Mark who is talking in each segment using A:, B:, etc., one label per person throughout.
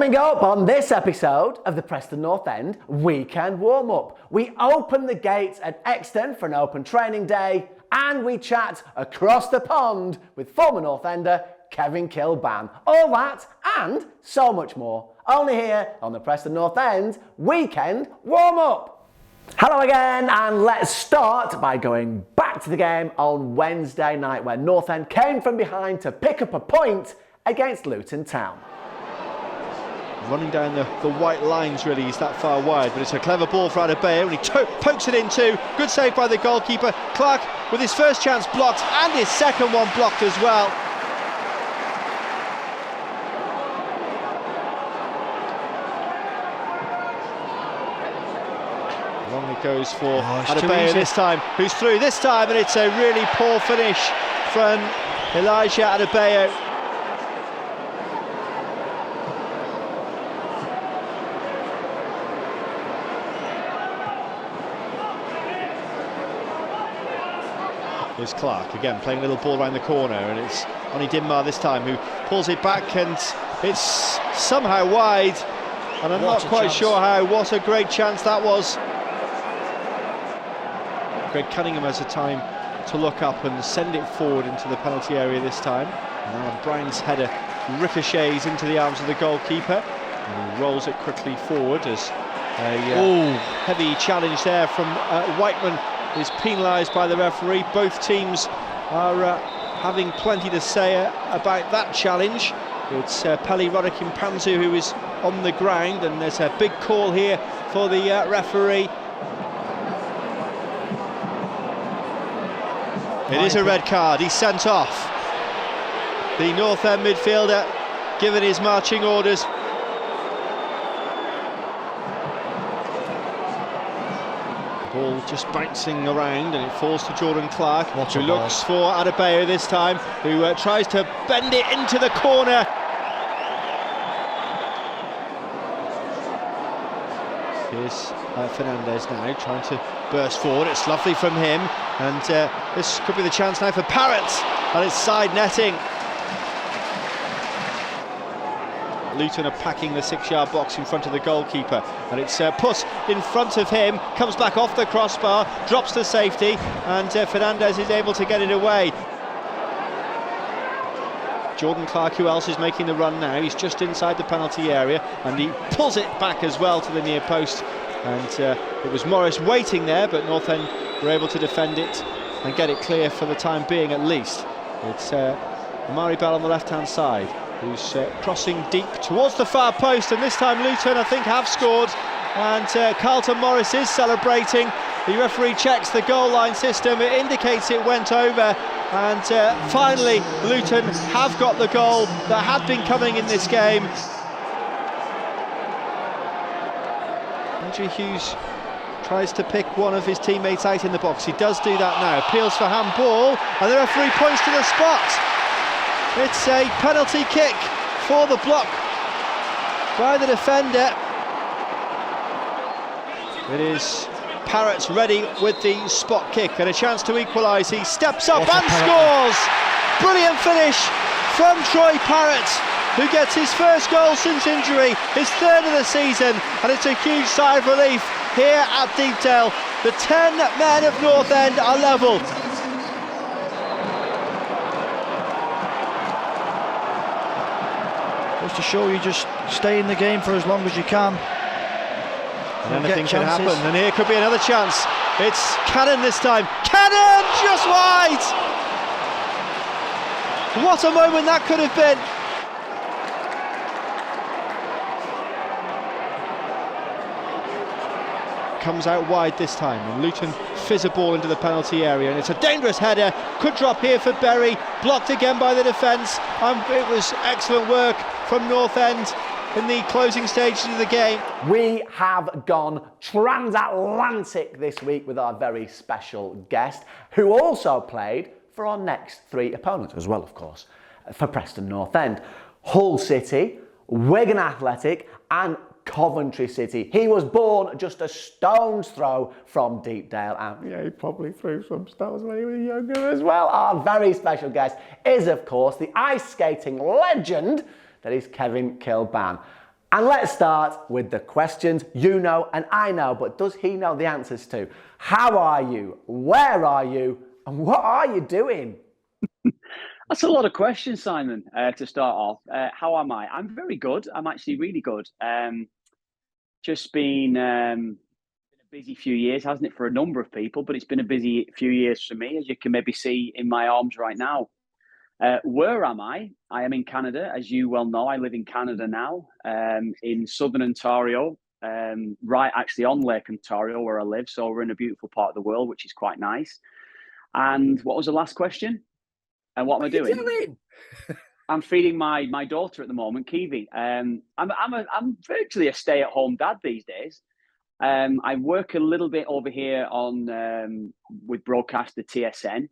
A: Coming up on this episode of the Preston North End Weekend Warm-Up, we open the gates at Exton for an open training day and we chat across the pond with former North Ender Kevin Kilbane. All that and so much more, only here on the Preston North End Weekend Warm-Up. Hello again, and let's start by going back to the game on Wednesday night where North End came from behind to pick up a point against Luton Town.
B: Running down the white lines, really, he's that far wide, but it's a clever ball for Adebayo, and he pokes it in too. Good save by the goalkeeper. Clark with his first chance blocked and his second one blocked as well. Long it goes for Adebayo this time, who's through this time, and it's a really poor finish from Elijah Adebayo. Here's Clark again playing a little ball around the corner, and it's Onidimma this time who pulls it back, and it's somehow wide, and I'm not quite sure how. What a great chance that was. Greg Cunningham has a time to look up and send it forward into the penalty area this time. And Alan Brown's header ricochets into the arms of the goalkeeper, and he rolls it quickly forward as a heavy challenge there from Whiteman is penalised by the referee. Both teams are having plenty to say about that challenge. It's Peli Roddick-Mpanzu who is on the ground, and there's a big call here for the referee. It is a red card. He's sent off. The North End midfielder given his marching orders. Ball just bouncing around, and it falls to Jordan Clark, who looks for Adebayo this time, who tries to bend it into the corner. Here's Fernandez now trying to burst forward. It's lovely from him, and this could be the chance now for Parrott, and it's side netting. Luton are packing the 6-yard box in front of the goalkeeper, and it's put in front of him, comes back off the crossbar, drops to safety, and Fernandez is able to get it away. Jordan Clark, who else is making the run now? He's just inside the penalty area, and he pulls it back as well to the near post, and it was Morris waiting there, but North End were able to defend it and get it clear for the time being at least. It's Amari Bell on the left-hand side, who's crossing deep towards the far post, and this time Luton, I think, have scored, and Carlton Morris is celebrating. The referee checks the goal line system, it indicates it went over, and finally Luton have got the goal that had been coming in this game. Andrew Hughes tries to pick one of his teammates out in the box. He does do that now, appeals for handball, and the referee points to the spot. It's a penalty kick for the block by the defender. It is Parrott ready with the spot kick and a chance to equalise. He steps up and scores! Brilliant finish from Troy Parrott, who gets his first goal since injury, his third of the season, and it's a huge sigh of relief here at Deepdale. The 10 men of North End are level.
C: Just to show you, just stay in the game for as long as you can.
B: And anything can happen, and here could be another chance. It's Cannon this time. Cannon just wide! What a moment that could have been. Comes out wide this time, and Luton fizz a ball into the penalty area, and it's a dangerous header. Could drop here for Berry, blocked again by the defence. It was excellent work from North End in the closing stages of the game.
A: We have gone transatlantic this week with our very special guest, who also played for our next 3 opponents as well, of course, for Preston North End. Hull City, Wigan Athletic and Coventry City. He was born just a stone's throw from Deepdale, and he probably threw some stones when he was younger as well. Our very special guest is, of course, the ice skating legend that is Kevin Kilbane. And let's start with the questions you know and I know, but does he know the answers to? How are you? Where are you? And what are you doing?
D: That's a lot of questions, Simon, to start off. How am I? I'm very good. I'm actually really good. Just been a busy few years, hasn't it, for a number of people, but it's been a busy few years for me, as you can maybe see in my arms right now. Where am I? I am in Canada. As you well know, I live in Canada now, in southern Ontario, right actually on Lake Ontario where I live. So we're in a beautiful part of the world, which is quite nice. And what was the last question? And what am I doing? I'm feeding my daughter at the moment, Kiwi. I'm virtually a stay-at-home dad these days. I work a little bit over here on with broadcaster TSN.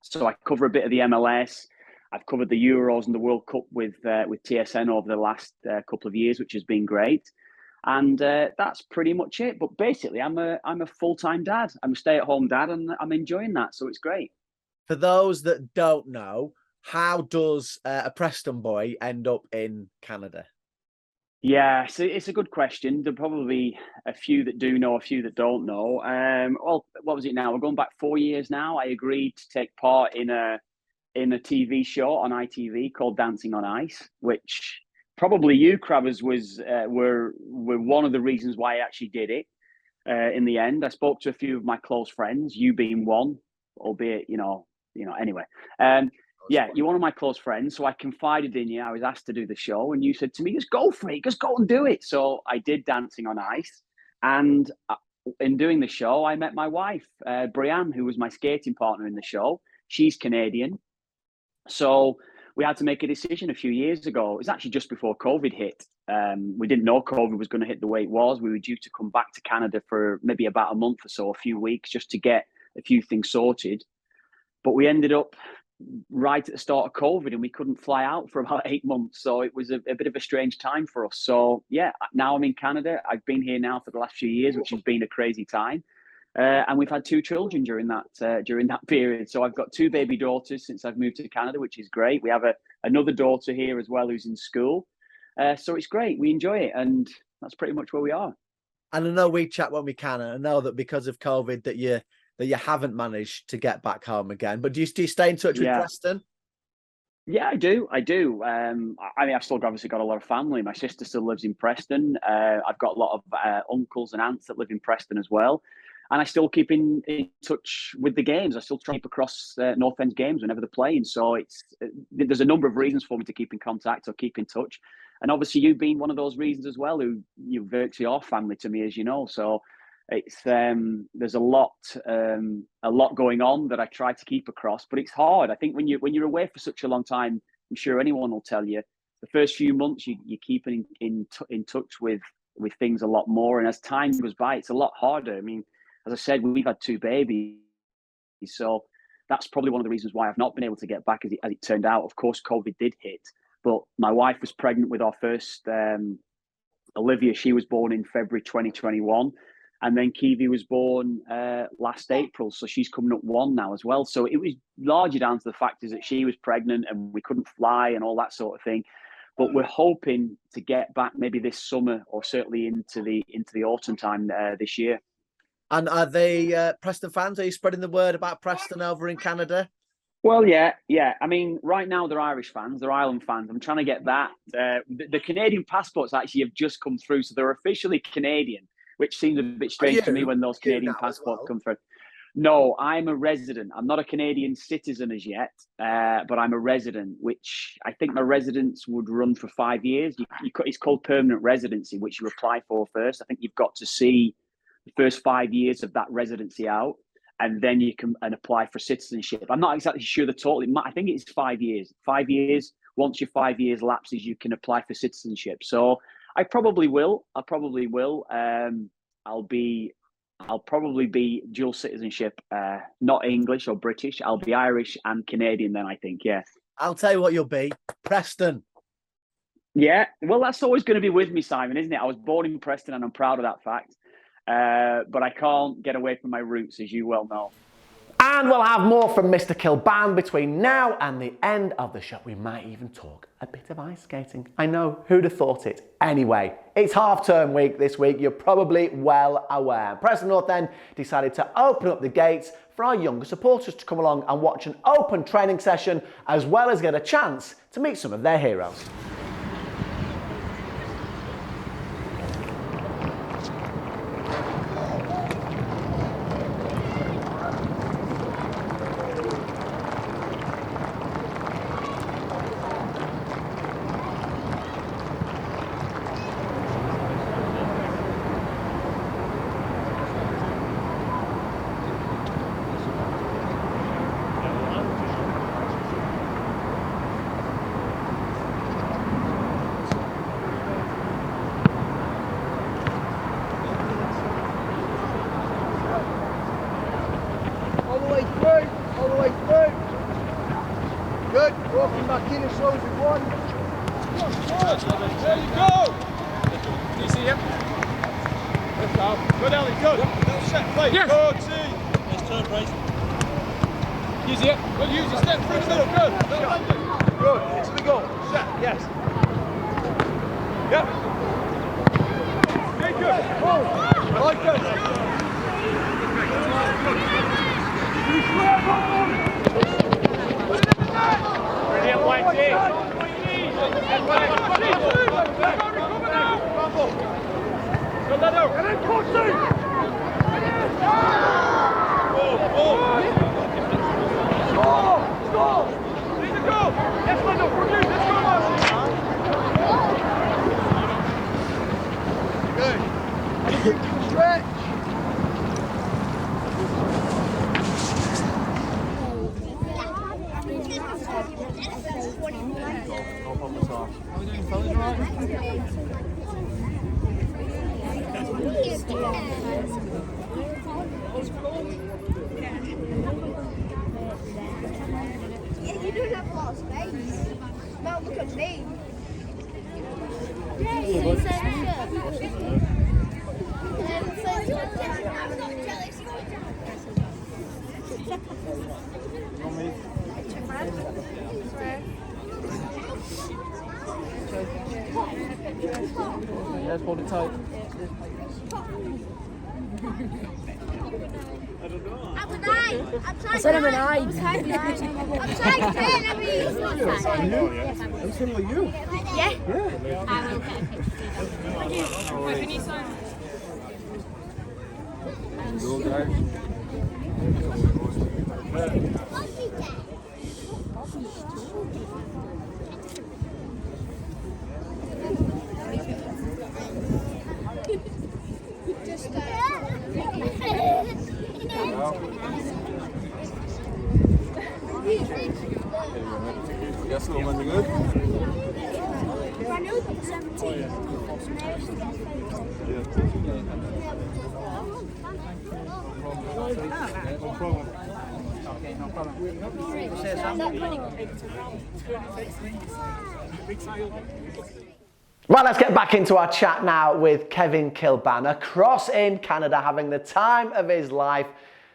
D: So I cover a bit of the MLS. I've covered the Euros and the World Cup with TSN over the last couple of years, which has been great. And that's pretty much it. But basically, I'm a full-time dad. I'm a stay-at-home dad, and I'm enjoying that. So it's great.
A: For those that don't know, how does a Preston boy end up in Canada?
D: Yeah, so it's a good question. There are probably a few that do know, a few that don't know. Well, what was it now? We're going back 4 years now. I agreed to take part in a TV show on ITV called Dancing on Ice, which probably you, Crabbers, were one of the reasons why I actually did it. In the end, I spoke to a few of my close friends, you being one, albeit anyway. Yeah, you're one of my close friends, so I confided in you. I was asked to do the show, and you said to me, just go for it, just go and do it. So I did Dancing on Ice, and in doing the show, I met my wife, Brianne, who was my skating partner in the show. She's Canadian. So we had to make a decision a few years ago. It was actually just before COVID hit. We didn't know COVID was going to hit the way it was. We were due to come back to Canada for maybe about a month or so, a few weeks, just to get a few things sorted. But we ended up right at the start of COVID, and we couldn't fly out for about 8 months. So it was a bit of a strange time for us. So yeah, now I'm in Canada. I've been here now for the last few years, which has been a crazy time. And we've had 2 children during that period. So I've got 2 baby daughters since I've moved to Canada, which is great. We have another daughter here as well who's in school. So it's great. We enjoy it, and that's pretty much where we are.
A: And I know we chat when we can, and I know that because of COVID that you haven't managed to get back home again. But do you stay in touch with Preston?
D: Yeah, I do. I mean, I've still obviously got a lot of family. My sister still lives in Preston. I've got a lot of uncles and aunts that live in Preston as well. And I still keep in touch with the games. I still try to keep across North End games whenever they're playing. So there's a number of reasons for me to keep in contact or keep in touch. And obviously you've been one of those reasons as well, who you virtually are family to me, as you know. So it's there's a lot going on that I try to keep across, but it's hard. I think when you're away for such a long time, I'm sure anyone will tell you, the first few months you keep in touch with things a lot more, and as time goes by, it's a lot harder. I mean, as I said, we've had 2 babies, so that's probably one of the reasons why I've not been able to get back as it turned out. Of course, COVID did hit, but my wife was pregnant with our first Olivia. She was born in February 2021. And then Kiwi was born last April, so she's coming up 1 now as well. So it was largely down to the fact is that she was pregnant and we couldn't fly and all that sort of thing. But we're hoping to get back maybe this summer, or certainly into the autumn time this year.
A: And are they Preston fans? Are you spreading the word about Preston over in Canada?
D: Well, yeah. I mean, right now they're Irish fans, they're Ireland fans. I'm trying to get that. The Canadian passports actually have just come through, so they're officially Canadian, which seems a bit strange to me when those Canadian passports come through. No, I'm a resident. I'm not a Canadian citizen as yet, but I'm a resident, which I think my residence would run for 5 years. It's called permanent residency, which you apply for first. I think you've got to see the first 5 years of that residency out, and then you can apply for citizenship. I'm not exactly sure the total. I think it's 5 years. 5 years. Once your 5 years lapses, you can apply for citizenship. So I probably will. I'll probably be dual citizenship, not English or British. I'll be Irish and Canadian then, I think, yeah.
A: I'll tell you what you'll be. Preston.
D: Yeah, well, that's always going to be with me, Simon, isn't it? I was born in Preston and I'm proud of that fact. But I can't get away from my roots, as you well know.
A: And we'll have more from Mr. Kilbane between now and the end of the show. We might even talk a bit of ice skating. I know, who'd have thought it? Anyway, it's half-term week this week. You're probably well aware. Preston North End decided to open up the gates for our younger supporters to come along and watch an open training session, as well as get a chance to meet some of their heroes.
E: All the way through. Good. Walking back in as slow as we want.
F: There you go. Do you see him? Let's go. Good, Ellie. Good. Yep. Set play. Yes. Good. See. Nice turn, Bryce. Use it. Good. Use your step through the middle. Good.
E: Good. Into the goal. Set. Yes. Yep. Very good. Oh. Like good.
F: Brilliant, Whitey.
E: Good. Stretch.
G: Yeah, you don't have a lot of space. Now look at me. Yeah, you said
E: Let's hold it tight.
G: I said I'm an eye. I'm trying to
E: I'm saying like you.
G: Yeah.
F: I will get a picture. Can you sign?
E: Yes, little ones are good.
G: I know it's 17.
E: No problem.
G: Okay, no problem.
A: Right, let's get back into our chat now with Kevin Kilbane, across in Canada, having the time of his life.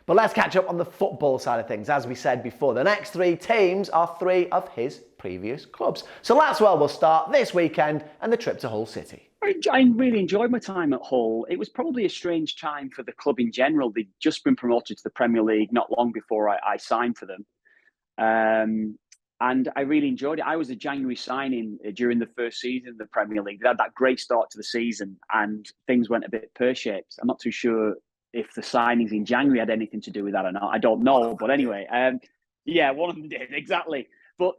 A: But let's catch up on the football side of things. As we said before, the next three teams are three of his previous clubs. So that's where we'll start this weekend and the trip to Hull City.
D: I really enjoyed my time at Hull. It was probably a strange time for the club in general. They'd just been promoted to the Premier League not long before I signed for them. And I really enjoyed it. I was a January signing during the first season of the Premier League. They had that great start to the season and things went a bit pear-shaped. I'm not too sure if the signings in January had anything to do with that or not. I don't know. But anyway, yeah, one of them did, exactly. But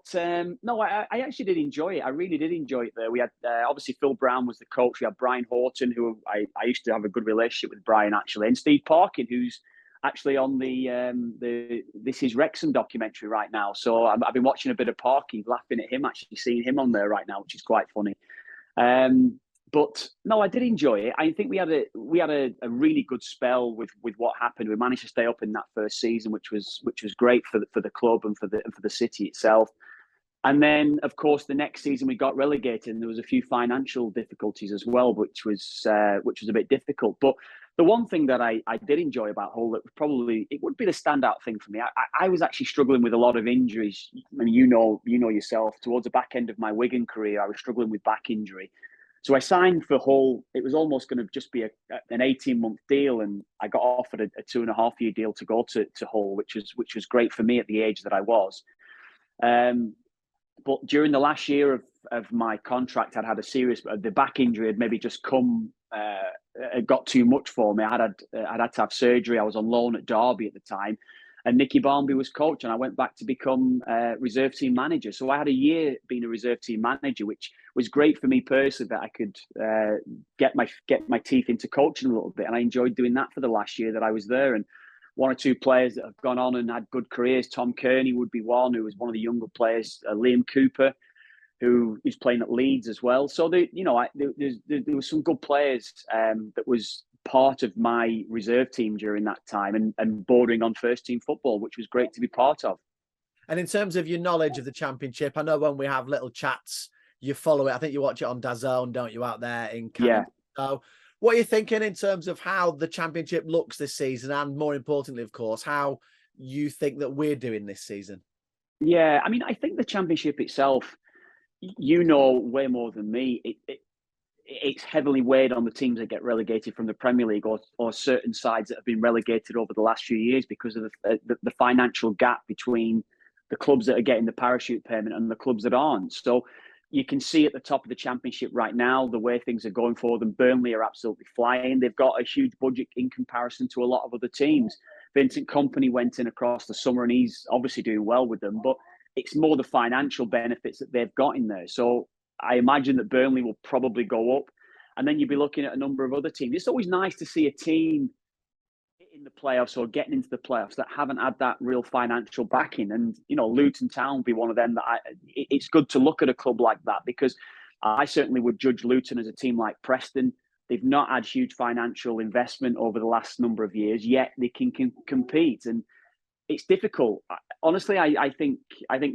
D: no, I actually did enjoy it. I really did enjoy it there. We had, obviously, Phil Brown was the coach. We had Brian Horton, who I used to have a good relationship with Brian, actually, and Steve Parkin, who's actually on the This Is Wrexham documentary right now. So I've been watching a bit of Parkin, laughing at him, actually seeing him on there right now, which is quite funny. But no, I did enjoy it. I think we had a really good spell with what happened. We managed to stay up in that first season, which was great for the club and for the city itself. And then, of course, the next season we got relegated, and there was a few financial difficulties as well, which was a bit difficult. But the one thing that I did enjoy about Hull, that probably it would be the standout thing for me. I was actually struggling with a lot of injuries. I mean, you know yourself. Towards the back end of my Wigan career, I was struggling with back injury. So I signed for Hull. It was almost going to just be an 18-month deal, and I got offered a 2.5-year deal to go to Hull, which was great for me at the age that I was. But during the last year of my contract, I'd had a serious, the back injury had maybe just come, it got too much for me. I'd had to have surgery. I was on loan at Derby at the time, and Nicky Barmby was coach, and I went back to become reserve team manager. So I had a year being a reserve team manager, which was great for me personally, that I could get my teeth into coaching a little bit. And I enjoyed doing that for the last year that I was there. And one or two players that have gone on and had good careers. Tom Kearney would be one, who was one of the younger players. Liam Cooper, who is playing at Leeds as well. So there was some good players that was part of my reserve team during that time, and bordering on first team football, which was great to be part of.
A: And in terms of your knowledge of the Championship, I know when we have little chats, you follow it. I think you watch it on DAZN, don't you, out there in Canada? Yeah. So what are you thinking in terms of how the Championship looks this season, and more importantly, of course, how you think that we're doing this season?
D: Yeah, I mean, I think the Championship itself, you know way more than me, it's heavily weighed on the teams that get relegated from the Premier League, or certain sides that have been relegated over the last few years, because of the financial gap between the clubs that are getting the parachute payment and the clubs that aren't. So you can see at the top of the Championship right now, the way things are going for them. Burnley are absolutely flying. They've got a huge budget in comparison to a lot of other teams. Vincent Kompany went in across the summer, and he's obviously doing well with them, but it's more the financial benefits that they've got in there. So I imagine that Burnley will probably go up. And then you'll be looking at a number of other teams. It's always nice to see a team in the playoffs or getting into the playoffs that haven't had that real financial backing. And, Luton Town will be one of them that it's good to look at a club like that, because I certainly would judge Luton as a team like Preston. They've not had huge financial investment over the last number of years, yet they can compete. And it's difficult. Honestly, I think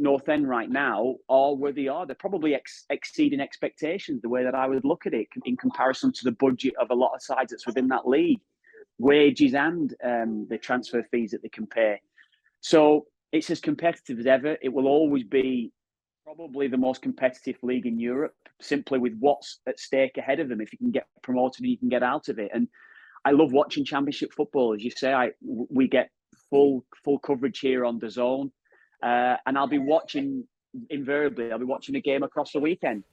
D: North End right now are where they are. They're probably exceeding expectations, the way that I would look at it, in comparison to the budget of a lot of sides that's within that league. Wages and the transfer fees that they can pay. So it's as competitive as ever. It will always be probably the most competitive league in Europe, simply with what's at stake ahead of them. If you can get promoted, you can get out of it. And I love watching Championship football. As you say, we get full coverage here on DAZN, and I'll be watching a game across the weekend.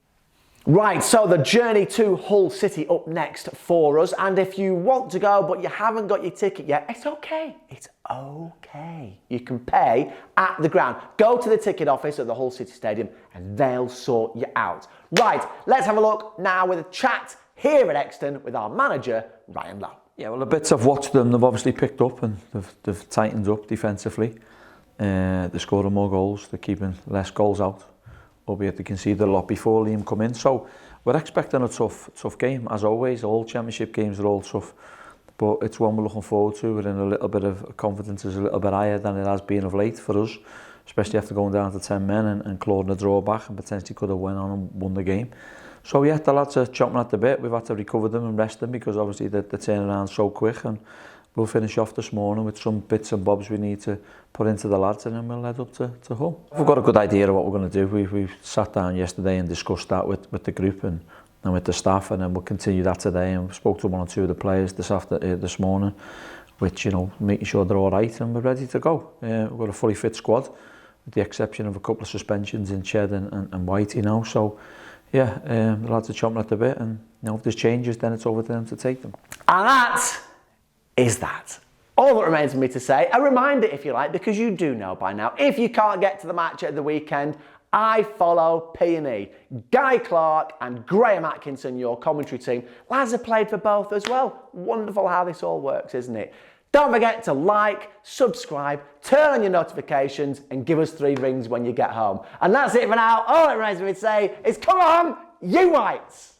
A: Right, so the journey to Hull City up next for us. And if you want to go but you haven't got your ticket yet, it's okay. It's okay. You can pay at the ground. Go to the ticket office at the Hull City Stadium and they'll sort you out. Right, let's have a look now with a chat here at Exton with our manager, Ryan Lowe.
H: Yeah, well, the bits I've watched them, they've obviously picked up and they've tightened up defensively. They're scoring more goals, they're keeping less goals out, albeit they conceded a lot before Liam come in. So we're expecting a tough game, as always. All Championship games are all tough, but it's one we're looking forward to. We're in a little bit of confidence is a little bit higher than it has been of late for us, especially after going down to 10 men and clawing a draw back and potentially could have went on and won the game. So yeah, the lads are chomping at the bit. We've had to recover them and rest them because obviously they're turning around so quick, and we'll finish off this morning with some bits and bobs we need to put into the lads, and then we'll head up to Hull. We've got a good idea of what we're going to do. We sat down yesterday and discussed that with the group and with the staff, and then we'll continue that today. And we spoke to one or two of the players this morning, which, making sure they're all right, and we're ready to go. We've got a fully fit squad, with the exception of a couple of suspensions in Ched and Whitey now. So yeah, the lads are chomping at the bit, and if there's changes, then it's over to them to take them.
A: And that is that. All that remains for me to say, a reminder if you like, because you do know by now, if you can't get to the match at the weekend, I follow P&E. Guy Clark and Graham Atkinson, your commentary team. Lads have played for both as well. Wonderful how this all works, isn't it? Don't forget to like, subscribe, turn on your notifications, and give us 3 rings when you get home. And that's it for now. All that remains for me to say is, come on, you Whites!